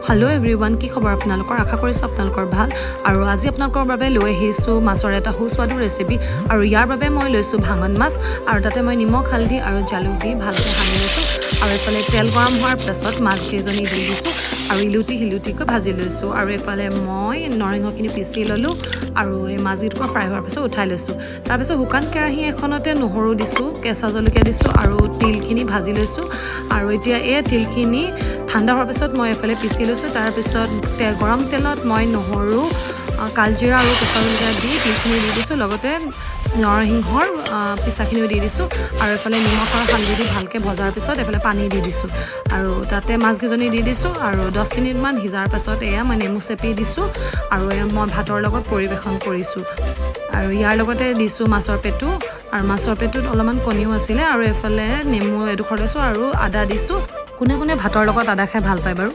hello everyone की खबर आपनालोকৰ आशा কৰিছো आपनाলোকৰ ভাল আৰু আজি আপোনালোকৰ বাবে লৈ আহিছো মাছৰ এটা সুস্বাদু ৰেচিপি আৰু ইয়াৰ বাবে মই লৈছো ভাঙন মাছ আৰু তাতে মই নিমখ হালধি আৰু জালুক দি ভালকৈ সানি লৈছো আৰু এফালে তেল গৰম হোৱাৰ পাছত মাছ কেইজনী দি দিছো আৰু ইলুটিকৈ ভাজি লৈছো আৰু এফালে মই নৰসিংহখিনি পিচি ললো আৰু এই মাছটো ফ্ৰাই হোৱাৰ পাছত উঠাই লৈছো তাৰ পাছত শুকান কেৰাহী এখনতে নহৰু দিছো কেঁচা জলকীয়া দিছো আৰু তিলখিনি ভাজি লৈছো আৰু এতিয়া এই তিলখিনি ঠাণ্ডা হোৱাৰ পিছত মই এফালে পিচি লৈছোঁ তাৰ পিছত গৰম তেলত মই নহৰু কালজিৰা আৰু কেঁচা জলকীয়া দি তিলখিনি দি দিছোঁ লগতে নৰসিংহৰ পিচাখিনিও দি দিছোঁ আৰু এফালে নিমখ আৰু হালধি দি ভালকৈ ভজাৰ পিছত এফালে পানী দি দিছোঁ আৰু তাতে মাছকেইজনী দি দিছোঁ আৰু 10 মিনিটমান সিজাৰ পাছত এয়া মই নেমু চেপি দিছোঁ আৰু মই ভাতৰ লগত পৰিৱেশন কৰিছোঁ আৰু ইয়াৰ লগতে দিছোঁ মাছৰ পেটু আৰু মাছৰ পেটুত অলপমান কণীও আছিলে আৰু এফালে নেমু এডোখৰ লৈছোঁ আৰু আদা দিছোঁ কোনে কোনে ভাতৰ লগত আদা খাই ভাল পায় বাৰু